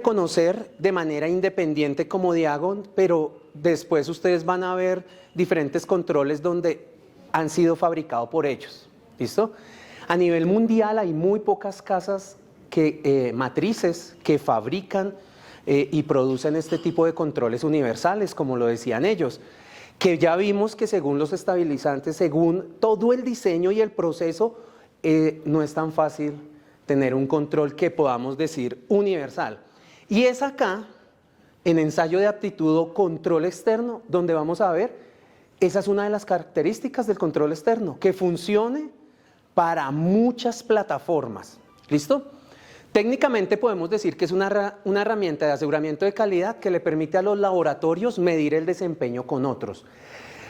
reconocer de manera independiente como Diagon, pero después ustedes van a ver diferentes controles donde han sido fabricados por ellos. ¿Listo? A nivel mundial hay muy pocas casas matrices que fabrican y producen este tipo de controles universales, como lo decían ellos, que ya vimos que según los estabilizantes, según todo el diseño y el proceso, no es tan fácil tener un control que podamos decir universal. Y es acá, en ensayo de aptitud o control externo, donde vamos a ver, esa es una de las características del control externo, que funcione para muchas plataformas. ¿Listo? Técnicamente podemos decir que es una herramienta de aseguramiento de calidad que le permite a los laboratorios medir el desempeño con otros.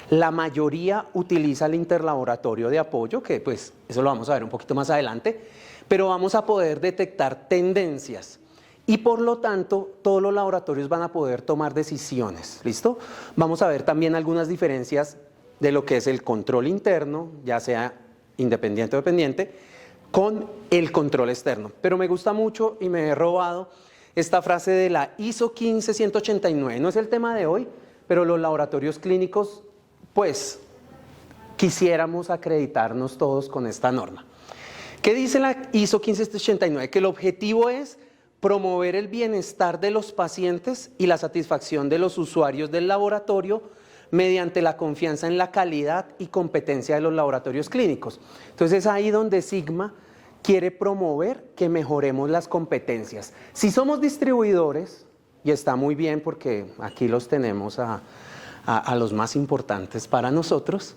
La mayoría utiliza el interlaboratorio de apoyo, que pues eso lo vamos a ver un poquito más adelante, pero vamos a poder detectar tendencias y por lo tanto todos los laboratorios van a poder tomar decisiones. ¿Listo? Vamos a ver también algunas diferencias de lo que es el control interno, ya sea independiente o dependiente, con el control externo. Pero me gusta mucho y me he robado esta frase de la ISO 15189. No es el tema de hoy, pero los laboratorios clínicos, pues, quisiéramos acreditarnos todos con esta norma. ¿Qué dice la ISO 15189? Que el objetivo es promover el bienestar de los pacientes y la satisfacción de los usuarios del laboratorio mediante la confianza en la calidad y competencia de los laboratorios clínicos. Entonces es ahí donde Sigma quiere promover que mejoremos las competencias. Si somos distribuidores, y está muy bien porque aquí los tenemos a los más importantes para nosotros,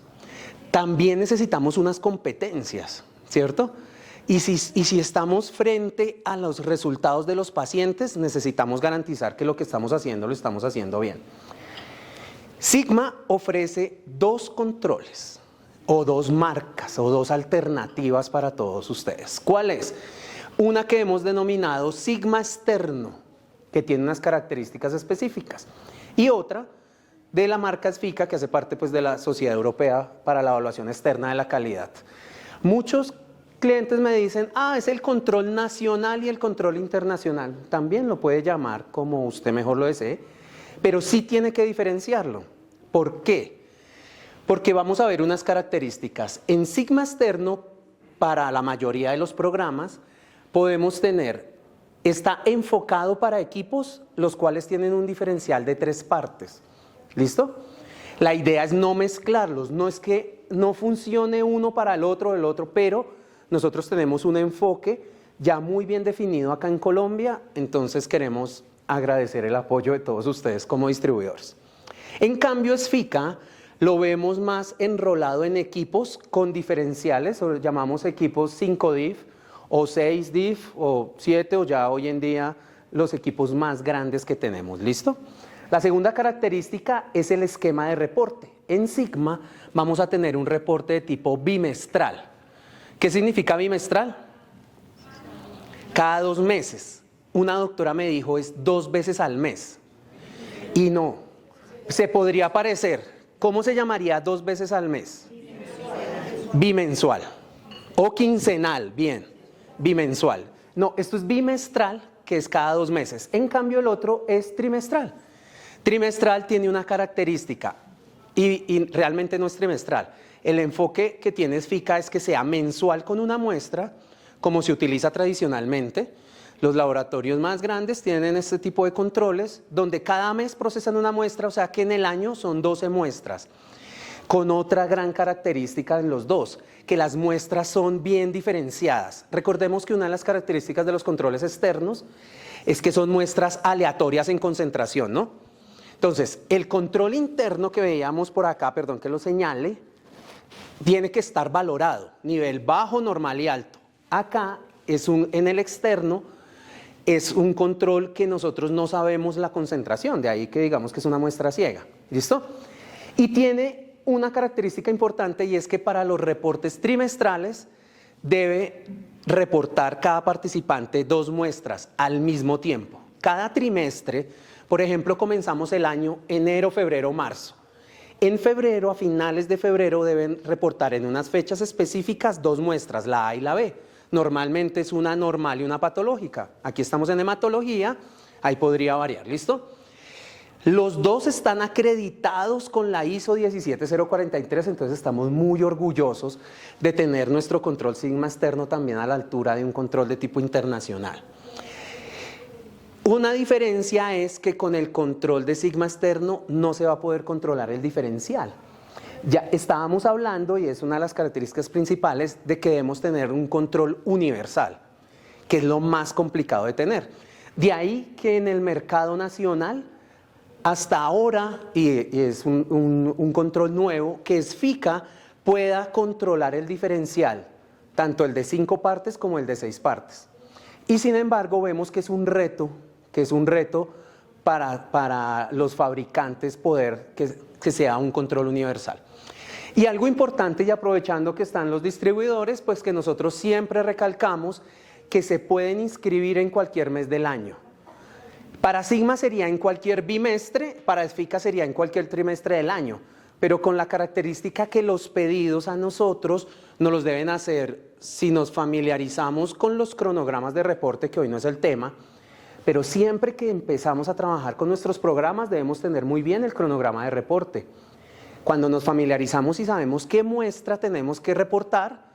también necesitamos unas competencias, ¿cierto? Y si estamos frente a los resultados de los pacientes, necesitamos garantizar que lo que estamos haciendo lo estamos haciendo bien. Sigma ofrece dos controles, o dos marcas, o dos alternativas para todos ustedes. ¿Cuál es? Una que hemos denominado Sigma Externo, que tiene unas características específicas, y otra de la marca SFICA, que hace parte pues, de la Sociedad Europea para la Evaluación Externa de la Calidad. Muchos clientes me dicen, es el control nacional y el control internacional. También lo puede llamar como usted mejor lo desee, pero sí tiene que diferenciarlo. ¿Por qué? Porque vamos a ver unas características. En Sigma Externo, para la mayoría de los programas, podemos tener, está enfocado para equipos los cuales tienen un diferencial de 3 partes. ¿Listo? La idea es no mezclarlos, no es que no funcione uno para el otro, pero nosotros tenemos un enfoque ya muy bien definido acá en Colombia, entonces queremos agradecer el apoyo de todos ustedes como distribuidores. En cambio, SFICA lo vemos más enrolado en equipos con diferenciales, o llamamos equipos 5 DIF o 6 DIF o 7 o ya hoy en día los equipos más grandes que tenemos. ¿Listo? La segunda característica es el esquema de reporte. En Sigma vamos a tener un reporte de tipo bimestral. ¿Qué significa bimestral? Cada 2 meses. Una doctora me dijo es 2 veces al mes. Y no, se podría parecer. ¿Cómo se llamaría 2 veces al mes? Bimensual. O quincenal, bien, bimensual. No, esto es bimestral, que es cada 2 meses. En cambio el otro es trimestral. Trimestral tiene una característica y realmente no es trimestral. El enfoque que tiene SFICA es que sea mensual con una muestra, como se utiliza tradicionalmente. Los laboratorios más grandes tienen este tipo de controles, donde cada mes procesan una muestra, o sea que en el año son 12 muestras. Con otra gran característica en los dos, que las muestras son bien diferenciadas. Recordemos que una de las características de los controles externos es que son muestras aleatorias en concentración, ¿no? Entonces, el control interno que veíamos por acá, perdón que lo señale, tiene que estar valorado, nivel bajo, normal y alto. Acá, en el externo, es un control que nosotros no sabemos la concentración, de ahí que digamos que es una muestra ciega. ¿Listo? Y tiene una característica importante y es que para los reportes trimestrales debe reportar cada participante 2 muestras al mismo tiempo. Cada trimestre, por ejemplo, comenzamos el año enero, febrero, marzo. En febrero, a finales de febrero, deben reportar en unas fechas específicas 2 muestras, la A y la B. Normalmente es una normal y una patológica. Aquí estamos en hematología, ahí podría variar, ¿listo? Los dos están acreditados con la ISO 17043, entonces estamos muy orgullosos de tener nuestro control Sigma externo también a la altura de un control de tipo internacional. Una diferencia es que con el control de Sigma externo no se va a poder controlar el diferencial. Ya estábamos hablando, y es una de las características principales, de que debemos tener un control universal, que es lo más complicado de tener. De ahí que en el mercado nacional, hasta ahora, y es un control nuevo, que SFICA pueda controlar el diferencial, tanto el de 5 partes como el de 6 partes. Y sin embargo vemos que es un reto para los fabricantes poder que sea un control universal. Y algo importante, y aprovechando que están los distribuidores, pues que nosotros siempre recalcamos que se pueden inscribir en cualquier mes del año. Para Sigma sería en cualquier bimestre, para SFICA sería en cualquier trimestre del año, pero con la característica que los pedidos a nosotros nos los deben hacer si nos familiarizamos con los cronogramas de reporte, que hoy no es el tema, pero siempre que empezamos a trabajar con nuestros programas debemos tener muy bien el cronograma de reporte. Cuando nos familiarizamos y sabemos qué muestra tenemos que reportar,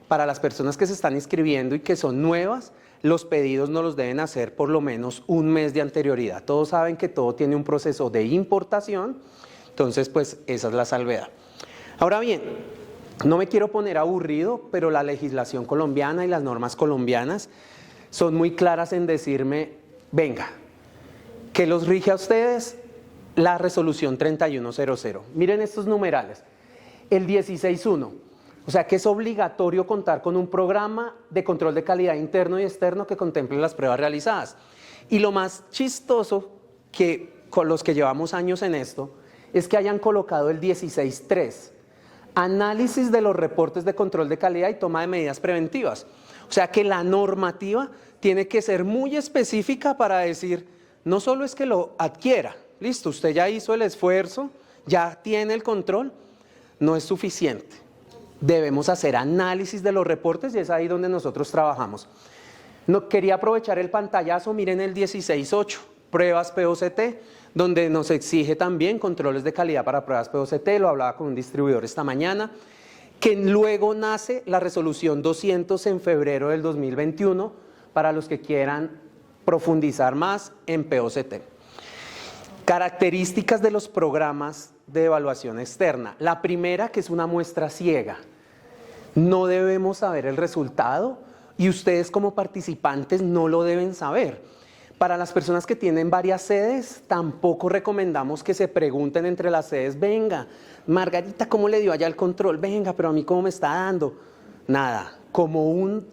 para las personas que se están inscribiendo y que son nuevas, los pedidos nos los deben hacer por lo menos un mes de anterioridad. Todos saben que todo tiene un proceso de importación, entonces pues esa es la salvedad. Ahora bien, no me quiero poner aburrido, pero la legislación colombiana y las normas colombianas son muy claras en decirme, venga, que los rige a ustedes la resolución 3100. Miren estos numerales, el 16.1. O sea que es obligatorio contar con un programa de control de calidad interno y externo que contemple las pruebas realizadas. Y lo más chistoso que con los que llevamos años en esto es que hayan colocado el 16.3, análisis de los reportes de control de calidad y toma de medidas preventivas. O sea que la normativa tiene que ser muy específica para decir, no solo es que lo adquiera, listo, usted ya hizo el esfuerzo, ya tiene el control, no es suficiente. Debemos hacer análisis de los reportes y es ahí donde nosotros trabajamos. No, quería aprovechar el pantallazo, miren el 16.8, pruebas POCT, donde nos exige también controles de calidad para pruebas POCT, lo hablaba con un distribuidor esta mañana, que luego nace la resolución 200 en febrero del 2021, para los que quieran profundizar más en POCT. Características de los programas de evaluación externa. La primera, que es una muestra ciega. No debemos saber el resultado y ustedes como participantes no lo deben saber. Para las personas que tienen varias sedes, tampoco recomendamos que se pregunten entre las sedes, venga, Margarita, ¿cómo le dio allá el control? Venga, pero a mí, ¿cómo me está dando? Nada, como un...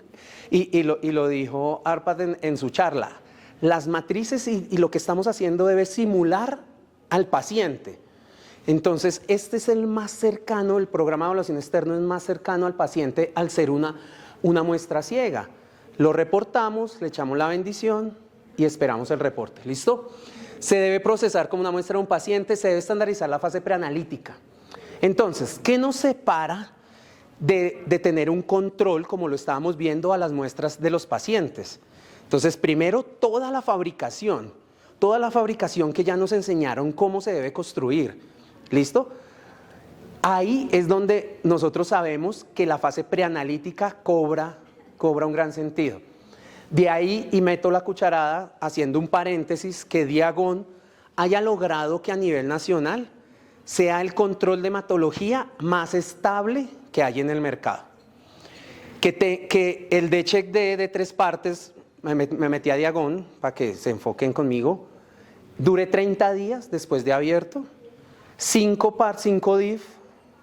Y lo dijo Arpad en su charla, las matrices y lo que estamos haciendo debe simular al paciente. Entonces, este es el más cercano, el programa de evaluación externo es más cercano al paciente al ser una muestra ciega. Lo reportamos, le echamos la bendición y esperamos el reporte. ¿Listo? Se debe procesar como una muestra de un paciente, se debe estandarizar la fase preanalítica. Entonces, ¿qué nos separa de tener un control, como lo estábamos viendo, a las muestras de los pacientes? Entonces, primero, toda la fabricación que ya nos enseñaron cómo se debe construir. ¿Listo? Ahí es donde nosotros sabemos que la fase preanalítica cobra un gran sentido. De ahí, y meto la cucharada haciendo un paréntesis, que Diagon haya logrado que a nivel nacional sea el control de hematología más estable que hay en el mercado. Que el D-Check de 3 partes, me metí a Diagon para que se enfoquen conmigo, dure 30 días después de abierto, 5 DIF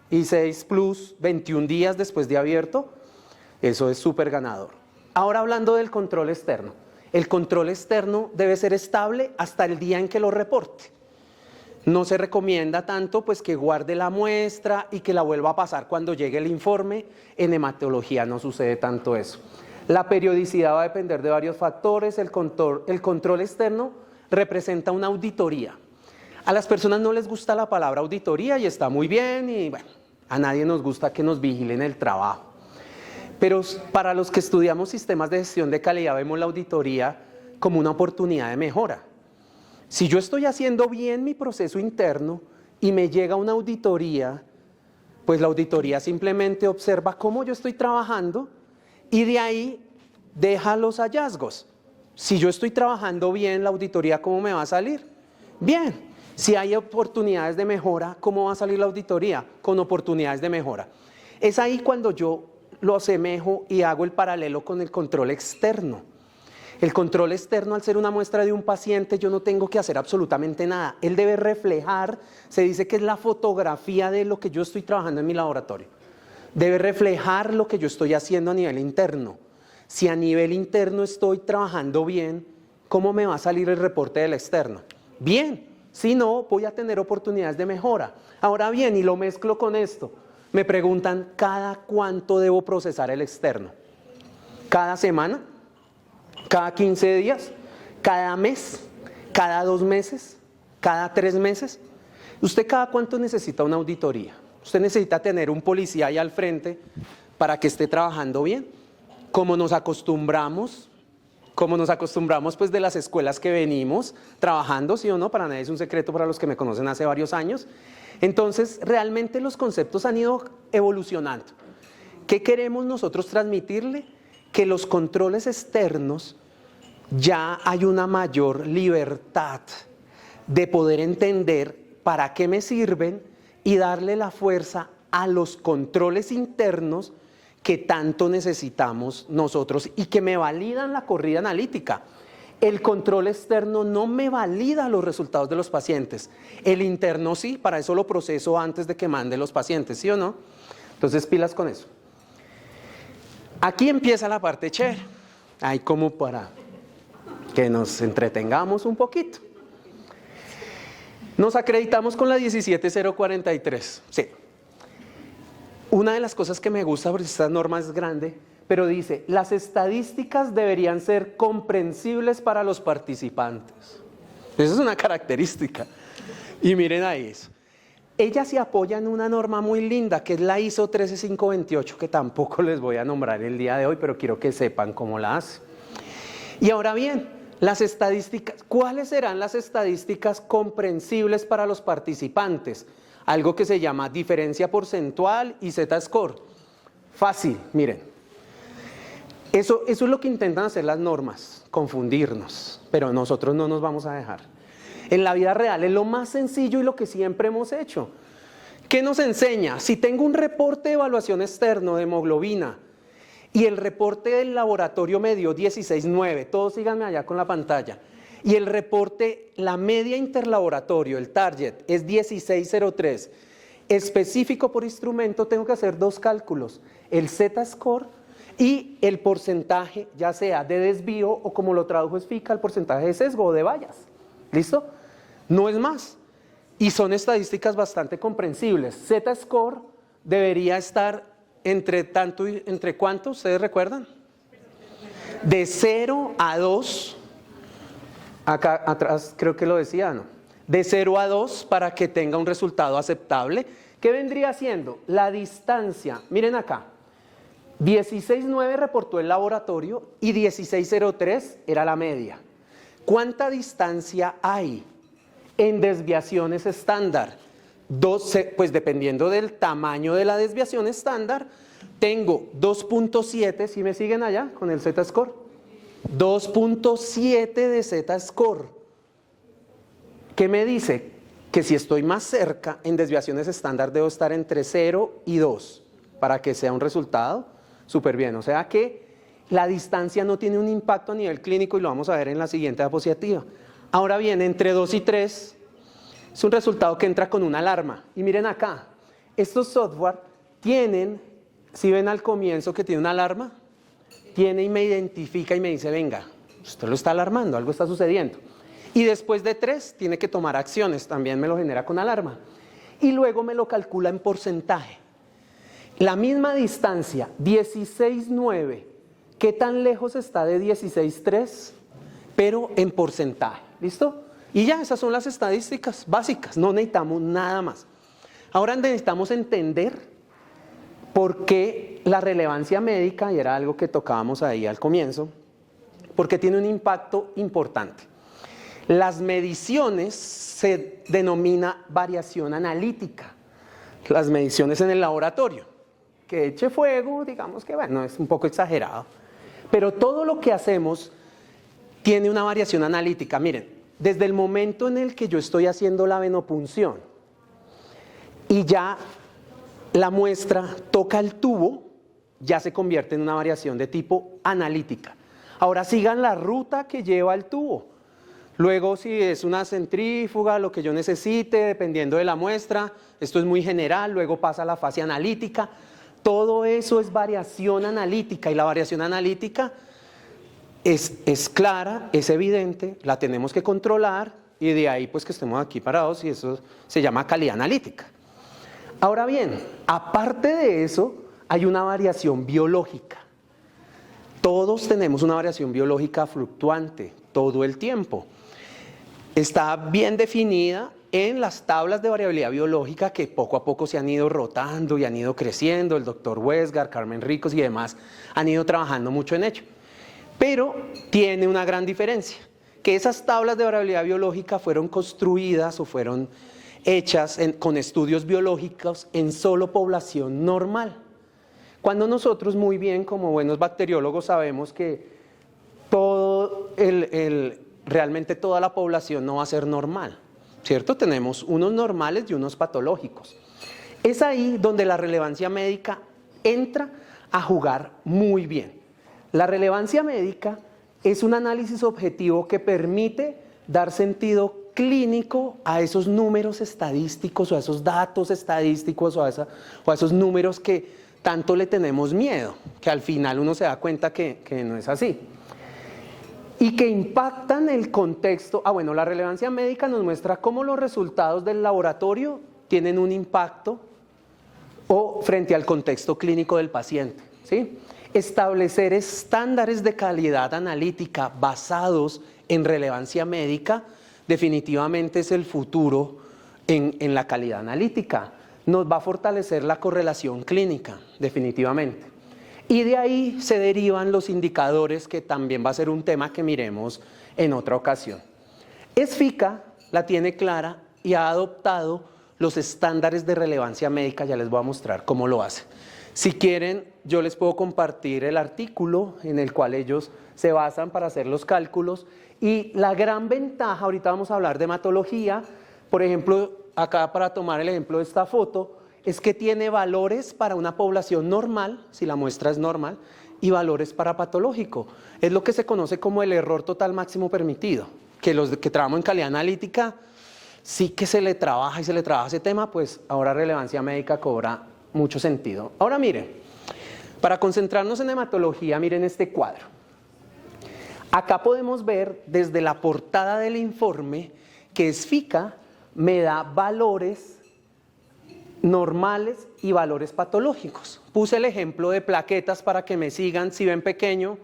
y 6 plus 21 días después de abierto, eso es súper ganador. Ahora hablando del control externo, el control externo debe ser estable hasta el día en que lo reporte. No se recomienda tanto pues que guarde la muestra y que la vuelva a pasar cuando llegue el informe. En hematología no sucede tanto eso. La periodicidad va a depender de varios factores. El control externo representa una auditoría. A las personas no les gusta la palabra auditoría y está muy bien y bueno, a nadie nos gusta que nos vigilen el trabajo. Pero para los que estudiamos sistemas de gestión de calidad vemos la auditoría como una oportunidad de mejora. Si yo estoy haciendo bien mi proceso interno y me llega una auditoría, pues la auditoría simplemente observa cómo yo estoy trabajando y de ahí deja los hallazgos. Si yo estoy trabajando bien, la auditoría, ¿cómo me va a salir? Bien. Si hay oportunidades de mejora, ¿cómo va a salir la auditoría? Con oportunidades de mejora. Es ahí cuando yo lo asemejo y hago el paralelo con el control externo. El control externo, al ser una muestra de un paciente, yo no tengo que hacer absolutamente nada. Él debe reflejar, se dice que es la fotografía de lo que yo estoy trabajando en mi laboratorio. Debe reflejar lo que yo estoy haciendo a nivel interno. Si a nivel interno estoy trabajando bien, ¿cómo me va a salir el reporte del externo? Bien. Si no, voy a tener oportunidades de mejora. Ahora bien, y lo mezclo con esto, me preguntan ¿cada cuánto debo procesar el externo? ¿Cada semana? ¿Cada 15 días? ¿Cada mes? ¿Cada 2 meses? ¿Cada 3 meses? ¿Usted cada cuánto necesita una auditoría? ¿Usted necesita tener un policía ahí al frente para que esté trabajando bien? Como nos acostumbramos pues de las escuelas que venimos trabajando, ¿sí o no? Para nadie es un secreto para los que me conocen hace varios años. Entonces, realmente los conceptos han ido evolucionando. ¿Qué queremos nosotros transmitirle? Que los controles externos ya hay una mayor libertad de poder entender para qué me sirven y darle la fuerza a los controles internos que tanto necesitamos nosotros y que me validan la corrida analítica. El control externo no me valida los resultados de los pacientes. El interno sí, para eso lo proceso antes de que mande los pacientes, ¿sí o no? Entonces, pilas con eso. Aquí empieza la parte chévere. Ahí como para que nos entretengamos un poquito. Nos acreditamos con la 17043. Sí. Una de las cosas que me gusta, porque esta norma es grande, pero dice, las estadísticas deberían ser comprensibles para los participantes. Esa es una característica. Y miren ahí eso. Ella se apoya en una norma muy linda, que es la ISO 13528, que tampoco les voy a nombrar el día de hoy, pero quiero que sepan cómo la hace. Y ahora bien, las estadísticas, ¿cuáles serán las estadísticas comprensibles para los participantes? Algo que se llama diferencia porcentual y Z-score. Fácil, miren. Eso es lo que intentan hacer las normas, confundirnos, pero nosotros no nos vamos a dejar. En la vida real es lo más sencillo y lo que siempre hemos hecho. ¿Qué nos enseña? Si tengo un reporte de evaluación externo de hemoglobina y el reporte del laboratorio me dio 16.9, todos síganme allá con la pantalla, y el reporte, la media interlaboratorio, el target, es 16.03, específico por instrumento, tengo que hacer 2 cálculos, el Z-score y el porcentaje, ya sea de desvío o como lo tradujo SFICA, el porcentaje de sesgo o de vallas. ¿Listo? No es más. Y son estadísticas bastante comprensibles. Z-score debería estar entre ¿cuánto? ¿Ustedes recuerdan? De 0 a 2. Acá atrás creo que lo decía, ¿no? De 0 a 2 para que tenga un resultado aceptable. ¿Qué vendría siendo? La distancia, miren acá, 16.9 reportó el laboratorio y 16.03 era la media. ¿Cuánta distancia hay en desviaciones estándar? Pues dependiendo del tamaño de la desviación estándar, tengo 2.7, ¿sí me siguen allá con el Z-score? 2.7 de Z-score. ¿Qué me dice? Que si estoy más cerca en desviaciones estándar debo estar entre 0 y 2 para que sea un resultado súper bien. O sea que la distancia no tiene un impacto a nivel clínico y lo vamos a ver en la siguiente diapositiva. Ahora bien, entre 2 y 3 es un resultado que entra con una alarma. Y miren acá, estos software tienen, si ven al comienzo que tiene una alarma, tiene y me identifica y me dice, venga, usted lo está alarmando, algo está sucediendo. Y después de 3 tiene que tomar acciones, también me lo genera con alarma. Y luego me lo calcula en porcentaje. La misma distancia, 16.9, ¿qué tan lejos está de 16.3? Pero en porcentaje, ¿listo? Y ya, esas son las estadísticas básicas, no necesitamos nada más. Ahora necesitamos entender por qué la relevancia médica, y era algo que tocábamos ahí al comienzo, porque tiene un impacto importante. Las mediciones se denomina variación analítica, las mediciones en el laboratorio. Que eche fuego, digamos que bueno, es un poco exagerado. Pero todo lo que hacemos tiene una variación analítica. Miren, desde el momento en el que yo estoy haciendo la venopunción y ya la muestra toca el tubo, ya se convierte en una variación de tipo analítica. Ahora sigan la ruta que lleva el tubo. Luego, si es una centrífuga, lo que yo necesite, dependiendo de la muestra, esto es muy general, luego pasa a la fase analítica. Todo eso es variación analítica, y la variación analítica es clara, es evidente, la tenemos que controlar, y de ahí pues que estemos aquí parados, y eso se llama calidad analítica. Ahora bien, aparte de eso, hay una variación biológica. Todos tenemos una variación biológica fluctuante todo el tiempo. Está bien definida en las tablas de variabilidad biológica que poco a poco se han ido rotando y han ido creciendo. El doctor Westgard, Carmen Ricos y demás han ido trabajando mucho en ello. Pero tiene una gran diferencia, que esas tablas de variabilidad biológica fueron construidas o fueron hechas con estudios biológicos en solo población normal. Cuando nosotros muy bien como buenos bacteriólogos sabemos que realmente toda la población no va a ser normal, ¿cierto? Tenemos unos normales y unos patológicos. Es ahí donde la relevancia médica entra a jugar muy bien. La relevancia médica es un análisis objetivo que permite dar sentido clínico a esos números estadísticos o a esos datos estadísticos o a esos números que tanto le tenemos miedo, que al final uno se da cuenta que no es así. Y que impactan el contexto. Bueno, la relevancia médica nos muestra cómo los resultados del laboratorio tienen un impacto frente al contexto clínico del paciente, ¿sí? Establecer estándares de calidad analítica basados en relevancia médica definitivamente es el futuro en la calidad analítica. Nos va a fortalecer la correlación clínica, definitivamente. Y de ahí se derivan los indicadores, que también va a ser un tema que miremos en otra ocasión. ESFICA la tiene clara y ha adoptado los estándares de relevancia médica. Ya les voy a mostrar cómo lo hace. Si quieren, yo les puedo compartir el artículo en el cual ellos se basan para hacer los cálculos. Y la gran ventaja, ahorita vamos a hablar de hematología, por ejemplo, acá para tomar el ejemplo de esta foto, es que tiene valores para una población normal, si la muestra es normal, y valores para patológico. Es lo que se conoce como el error total máximo permitido, que los que trabajamos en calidad analítica, sí que se le trabaja ese tema, pues ahora relevancia médica cobra mucho sentido. Ahora miren, para concentrarnos en hematología, miren este cuadro. Acá podemos ver desde la portada del informe que ESFICA me da valores normales y valores patológicos. Puse el ejemplo de plaquetas para que me sigan, si ven pequeño,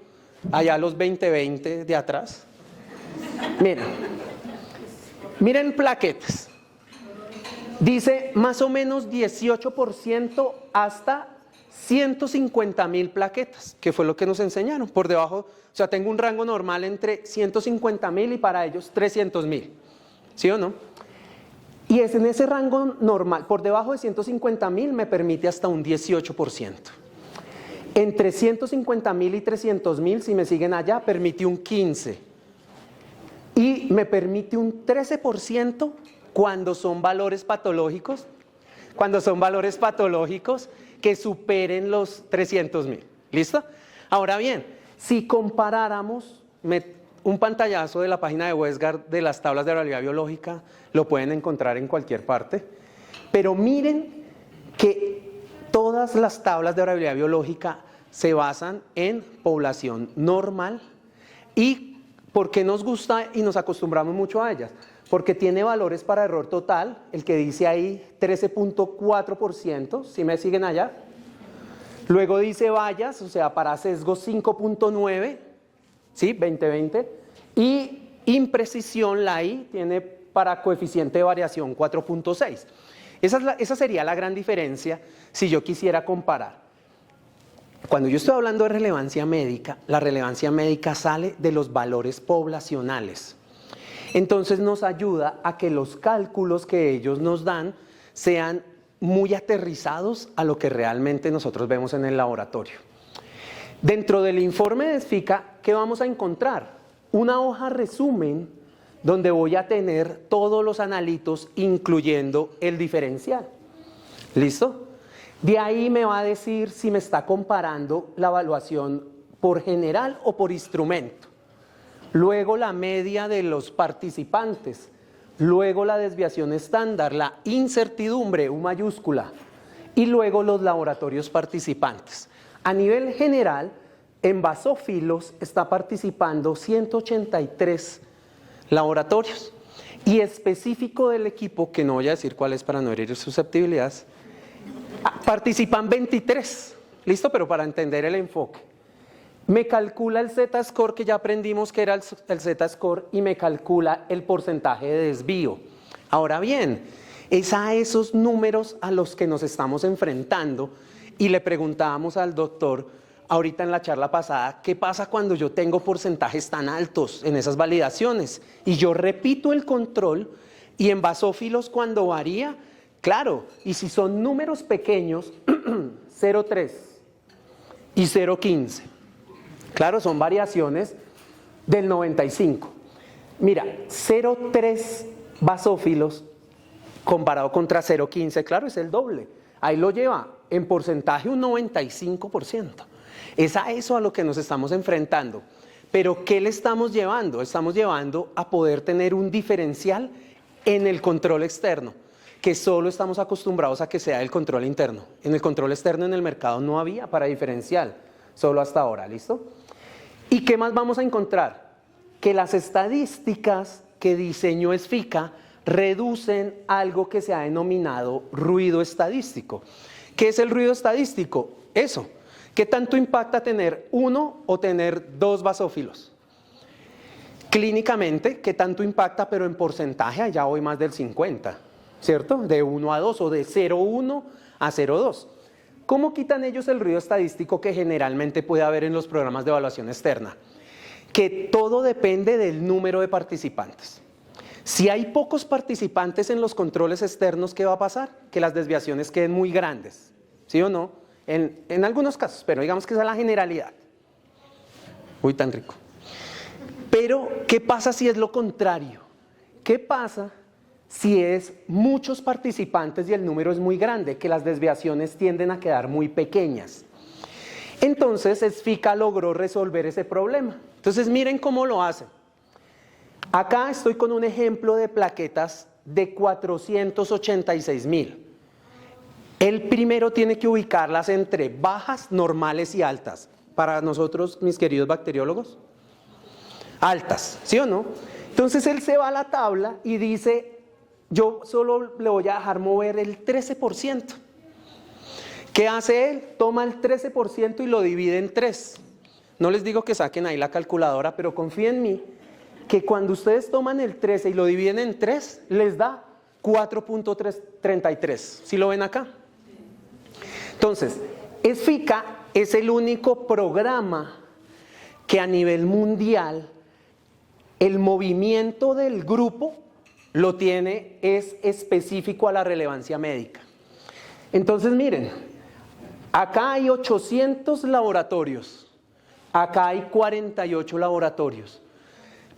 allá los 20/20 de atrás. Miren plaquetas. Dice más o menos 18% hasta 150.000 plaquetas, que fue lo que nos enseñaron. Por debajo, o sea, tengo un rango normal entre 150.000 y para ellos 300.000. ¿Sí o no? Y es en ese rango normal, por debajo de 150.000 me permite hasta un 18%. Entre 150.000 y 300.000, si me siguen allá, permite un 15%. Y me permite un 13% cuando son valores patológicos. Cuando son valores patológicos que superen los 300.000. ¿Listo? Ahora bien, si comparáramos un pantallazo de la página de Westgard de las tablas de variabilidad biológica, lo pueden encontrar en cualquier parte, pero miren que todas las tablas de variabilidad biológica se basan en población normal. ¿Y por qué nos gusta y nos acostumbramos mucho a ellas? Porque tiene valores para error total, el que dice ahí 13.4%, ¿sí me siguen allá? Luego dice vallas, o sea, para sesgo 5.9%, ¿sí? 20/20. Y imprecisión, la I, tiene para coeficiente de variación 4.6. Esa sería la gran diferencia si yo quisiera comparar. Cuando yo estoy hablando de relevancia médica, la relevancia médica sale de los valores poblacionales. Entonces nos ayuda a que los cálculos que ellos nos dan sean muy aterrizados a lo que realmente nosotros vemos en el laboratorio. Dentro del informe de SFICA, ¿qué vamos a encontrar? Una hoja resumen donde voy a tener todos los analitos, incluyendo el diferencial. ¿Listo? De ahí me va a decir si me está comparando la evaluación por general o por instrumento. Luego la media de los participantes. Luego la desviación estándar, la incertidumbre, U mayúscula. Y luego los laboratorios participantes. A nivel general, en basófilos está participando 183 laboratorios. Y específico del equipo, que no voy a decir cuál es para no herir susceptibilidades, participan 23. ¿Listo? Pero para entender el enfoque. Me calcula el Z-score, que ya aprendimos que era el Z-score, y me calcula el porcentaje de desvío. Ahora bien, es a esos números a los que nos estamos enfrentando, y le preguntábamos al doctor ahorita en la charla pasada, ¿qué pasa cuando yo tengo porcentajes tan altos en esas validaciones? Y yo repito el control, y en basófilos cuando varía, claro, y si son números pequeños, 0,3 y 0,15. Claro, son variaciones del 95. Mira, 0,3 basófilos comparado contra 0,15, claro, es el doble. Ahí lo lleva en porcentaje un 95%. Es a eso a lo que nos estamos enfrentando. Pero ¿qué le estamos llevando? Estamos llevando a poder tener un diferencial en el control externo, que solo estamos acostumbrados a que sea el control interno. En el control externo en el mercado no había para diferencial, solo hasta ahora, ¿listo? ¿Y qué más vamos a encontrar? Que las estadísticas que diseñó SFICA reducen algo que se ha denominado ruido estadístico. ¿Qué es el ruido estadístico? Eso. ¿Qué tanto impacta tener uno o tener dos basófilos? Clínicamente, ¿qué tanto impacta? Pero en porcentaje allá voy más del 50, ¿cierto? De 1 a 2 o de 0,1 a 0,2. ¿Cómo quitan ellos el ruido estadístico que generalmente puede haber en los programas de evaluación externa? Que todo depende del número de participantes. Si hay pocos participantes en los controles externos, ¿qué va a pasar? Que las desviaciones queden muy grandes, ¿sí o no? En algunos casos, pero digamos que esa es la generalidad. Uy, tan rico. Pero, ¿qué pasa si es lo contrario? ¿Qué pasa si es muchos participantes y el número es muy grande, que las desviaciones tienden a quedar muy pequeñas? Entonces, SFICA logró resolver ese problema. Entonces, miren cómo lo hace. Acá estoy con un ejemplo de plaquetas de 486,000. El primero tiene que ubicarlas entre bajas, normales y altas. Para nosotros, mis queridos bacteriólogos, altas, ¿sí o no? Entonces, él se va a la tabla y dice, yo solo le voy a dejar mover el 13%. ¿Qué hace él? Toma el 13% y lo divide en 3. No les digo que saquen ahí la calculadora, pero confíen en mí, que cuando ustedes toman el 13 y lo dividen en 3, les da 4.33. ¿Sí lo ven acá? Entonces, SFICA es el único programa que a nivel mundial el movimiento del grupo lo tiene, es específico a la relevancia médica. Entonces miren, acá hay 800 laboratorios, acá hay 48 laboratorios,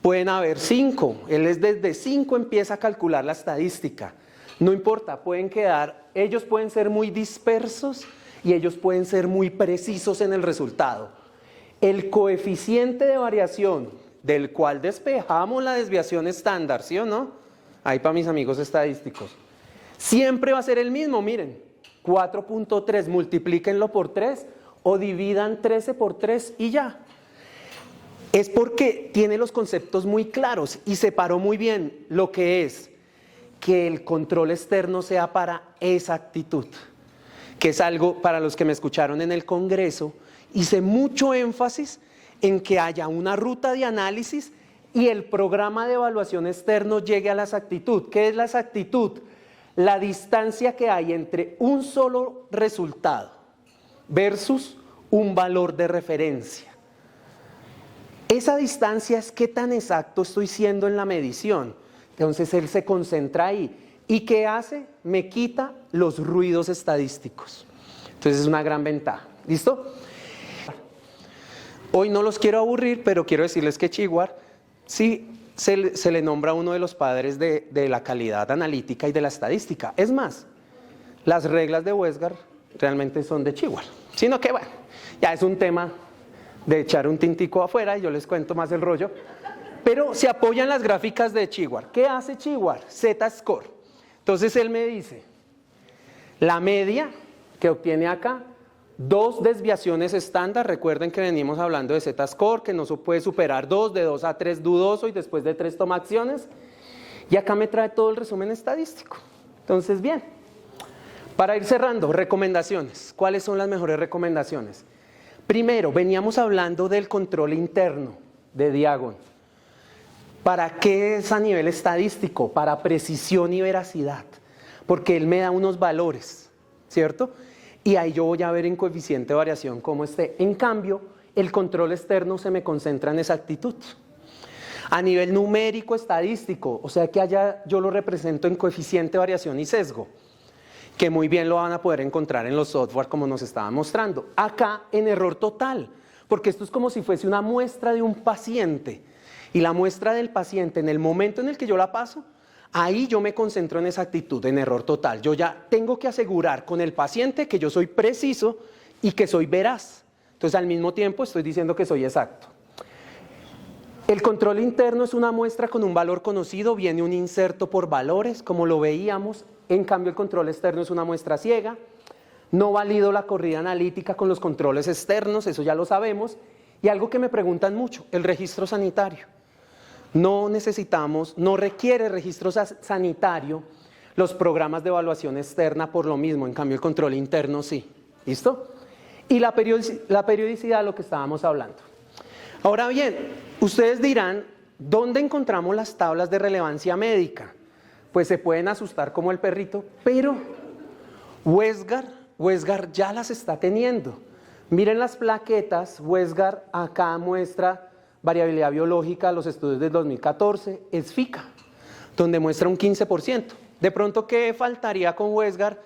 pueden haber 5, él es desde 5 empieza a calcular la estadística, no importa, pueden quedar, ellos pueden ser muy dispersos y ellos pueden ser muy precisos en el resultado. El coeficiente de variación del cual despejamos la desviación estándar, ¿sí o no? Ahí para mis amigos estadísticos. Siempre va a ser el mismo, miren. 4.3, multiplíquenlo por 3 o dividan 13 por 3 y ya. Es porque tiene los conceptos muy claros y separó muy bien lo que es que el control externo sea para exactitud, que es algo para los que me escucharon en el Congreso, hice mucho énfasis en que haya una ruta de análisis y el programa de evaluación externo llegue a la exactitud. ¿Qué es la exactitud? La distancia que hay entre un solo resultado versus un valor de referencia. Esa distancia es qué tan exacto estoy siendo en la medición. Entonces él se concentra ahí. ¿Y qué hace? Me quita los ruidos estadísticos. Entonces es una gran ventaja. ¿Listo? Hoy no los quiero aburrir, pero quiero decirles que Chiguar sí se le nombra uno de los padres de la calidad analítica y de la estadística. Es más, las reglas de Westgar realmente son de Chiguar. Sino que, bueno, ya es un tema de echar un tintico afuera y yo les cuento más el rollo. Pero se apoyan las gráficas de Chiguar. ¿Qué hace Chiguar? Z-score. Entonces él me dice, la media que obtiene acá, 2 desviaciones estándar, recuerden que venimos hablando de Z-score, que no se puede superar 2, de 2 a 3 dudoso y después de 3 toma acciones. Y acá me trae todo el resumen estadístico. Entonces, bien. Para ir cerrando, recomendaciones. ¿Cuáles son las mejores recomendaciones? Primero, veníamos hablando del control interno de Diagon. ¿Para qué es a nivel estadístico? Para precisión y veracidad. Porque él me da unos valores, ¿cierto? Y ahí yo voy a ver en coeficiente de variación cómo esté. En cambio, el control externo se me concentra en exactitud. A nivel numérico, estadístico, o sea que allá yo lo represento en coeficiente de variación y sesgo, que muy bien lo van a poder encontrar en los software como nos estaban mostrando. Acá en error total, porque esto es como si fuese una muestra de un paciente. Y la muestra del paciente, en el momento en el que yo la paso, ahí yo me concentro en exactitud, en error total. Yo ya tengo que asegurar con el paciente que yo soy preciso y que soy veraz. Entonces al mismo tiempo estoy diciendo que soy exacto. El control interno es una muestra con un valor conocido, viene un inserto por valores, como lo veíamos. En cambio el control externo es una muestra ciega. No valido la corrida analítica con los controles externos, eso ya lo sabemos. Y algo que me preguntan mucho, el registro sanitario. No necesitamos, no requiere registro sanitario los programas de evaluación externa por lo mismo, en cambio el control interno sí. ¿Listo? Y la periodicidad, lo que estábamos hablando. Ahora bien, ustedes dirán, ¿dónde encontramos las tablas de relevancia médica? Pues se pueden asustar como el perrito, pero Westgar ya las está teniendo. Miren las plaquetas, Westgar acá muestra variabilidad biológica, los estudios del 2014, es FICA, donde muestra un 15%. De pronto, ¿qué faltaría con Westgar?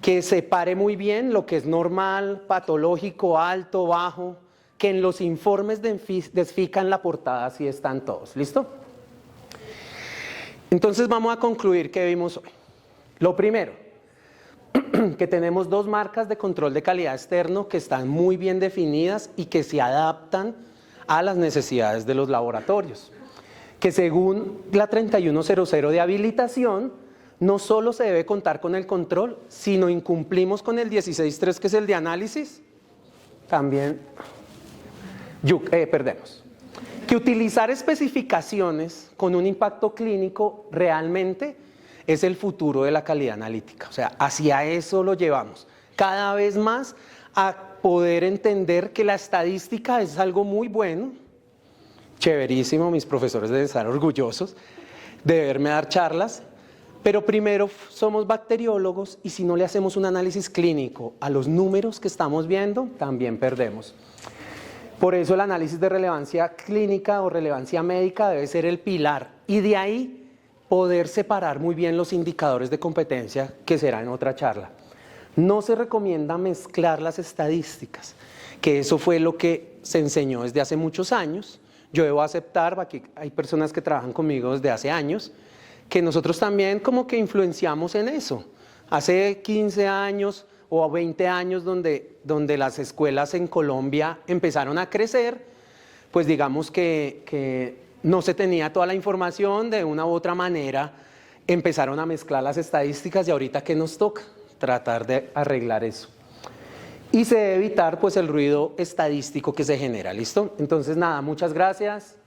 Que separe muy bien lo que es normal, patológico, alto, bajo, que en los informes de FICA en la portada sí están todos. ¿Listo? Entonces vamos a concluir qué vimos hoy. Lo primero, que tenemos 2 marcas de control de calidad externo que están muy bien definidas y que se adaptan a las necesidades de los laboratorios. Que según la 3100 de habilitación, no solo se debe contar con el control, sino incumplimos con el 16.3, que es el de análisis, también perdemos. Que utilizar especificaciones con un impacto clínico realmente es el futuro de la calidad analítica. O sea, hacia eso lo llevamos. Cada vez más a poder entender que la estadística es algo muy bueno, chéverísimo, mis profesores deben estar orgullosos de verme dar charlas, pero primero somos bacteriólogos y si no le hacemos un análisis clínico a los números que estamos viendo, también perdemos. Por eso el análisis de relevancia clínica o relevancia médica debe ser el pilar y de ahí poder separar muy bien los indicadores de competencia, que será en otra charla. No se recomienda mezclar las estadísticas, que eso fue lo que se enseñó desde hace muchos años. Yo debo aceptar, aquí hay personas que trabajan conmigo desde hace años, que nosotros también como que influenciamos en eso. Hace 15 años o 20 años donde las escuelas en Colombia empezaron a crecer, pues digamos que no se tenía toda la información, de una u otra manera empezaron a mezclar las estadísticas y ahorita ¿qué nos toca? Tratar de arreglar eso. Y se debe evitar pues el ruido estadístico que se genera, ¿listo? Entonces nada, muchas gracias.